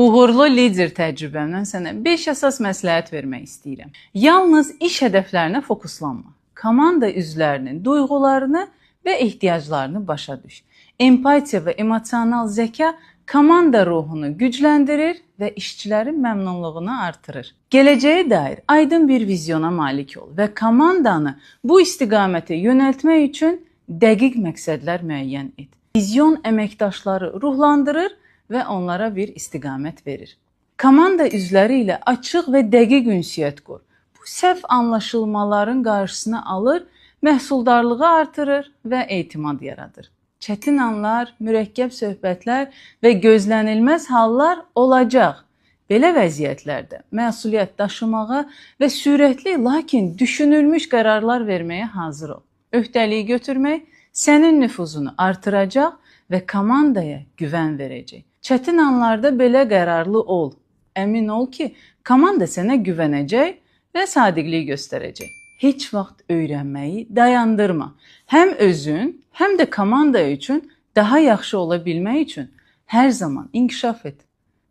Uğurlu lider təcrübəmdən sənə 5 əsas məsləhət vermək istəyirəm. Yalnız iş hədəflərinə fokuslanma. Komanda üzvlərinin duyğularını və ehtiyaclarını başa düş. Empatiya və emosional zəka komanda ruhunu gücləndirir və işçilərin məmnunluğunu artırır. Gələcəyə dair aydın bir vizyona malik ol və komandanı bu istiqamətə yönəltmək üçün dəqiq məqsədlər müəyyən et. Vizyon əməkdaşları ruhlandırır və onlara bir istiqamət verir. Komanda üzvləri ilə açıq və dəqiq ünsiyyət qur. Bu səhv anlaşılmaların qarşısını alır, məhsuldarlığı artırır və etimad yaradır. Çətin anlar, mürəkkəb söhbətlər və gözlənilməz hallar olacaq. Belə vəziyyətlərdə məsuliyyət daşımağa və sürətli, lakin düşünülmüş qərarlar verməyə hazır ol. Öhdəliyi götürmək sənin nüfuzunu artıracaq və komandaya güvən verəcək. Çətin anlarda belə qərarlı ol. Əmin ol ki, komanda sənə güvənəcək və sadiqlik göstərəcək. Heç vaxt öyrənməyi dayandırma. Həm özün, həm də komanda üçün daha yaxşı ola bilmək üçün hər zaman inkişaf et.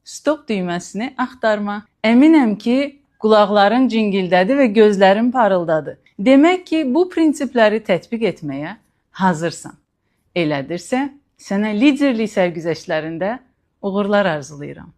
Stop düyməsini axtarma. Əminəm ki, qulaqların cingildədi və gözlərin parıldadı. Demək ki, bu prinsipləri tətbiq etməyə hazırsan. Elədirsə, sənə liderlik sərgüzəştlərində uğurlar arzulayıram.